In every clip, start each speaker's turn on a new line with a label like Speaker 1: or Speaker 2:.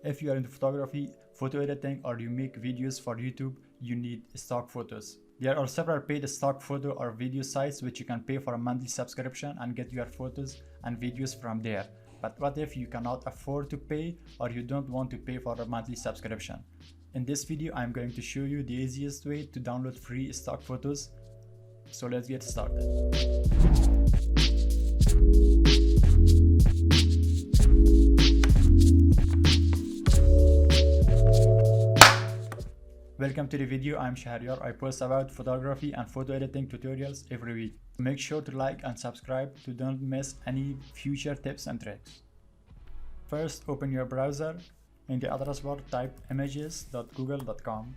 Speaker 1: If you are into photography, photo editing, or you make videos for YouTube, you need stock photos. There are several paid stock photo or video sites which you can pay for a monthly subscription and get your photos and videos from there. But what if you cannot afford to pay, or you don't want to pay for a monthly subscription? In this video, I'm going to show you the easiest way to download free stock photos. So let's get started. Welcome to the video. I'm Shahryar. I post about photography and photo editing tutorials every week. Make sure to like and subscribe to don't miss any future tips and tricks. First, open your browser. In the address bar, type images.google.com.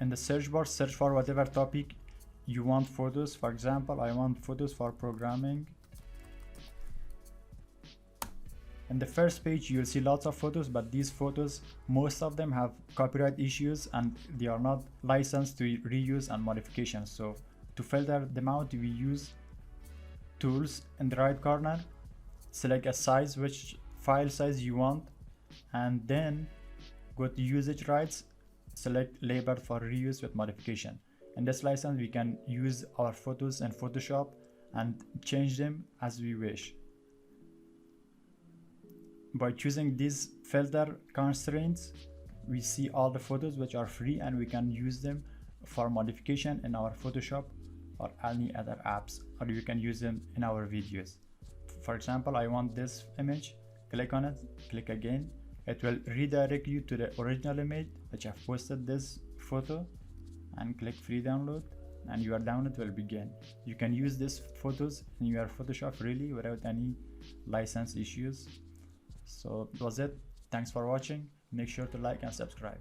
Speaker 1: In the search bar, search for whatever topic you want photos. For example, I want photos for programming. In the first page, you'll see lots of photos, but these photos, most of them have copyright issues and they are not licensed to reuse and modification. So to filter them out, we use tools in the right corner. Select a size, which file size you want, and then go to usage rights. Select label for reuse with modification. In this license, we can use our photos in Photoshop and change them as we wish. By choosing these filter constraints, we see all the photos which are free and we can use them for modification in our Photoshop or any other apps, or you can use them in our videos. For example, I want this image. Click on it, click again. It will redirect you to the original image which I've posted this photo, and click free download, and your download will begin. You can use these photos in your Photoshop freely without any license issues. So that was it. Thanks for watching. Make sure to like and subscribe.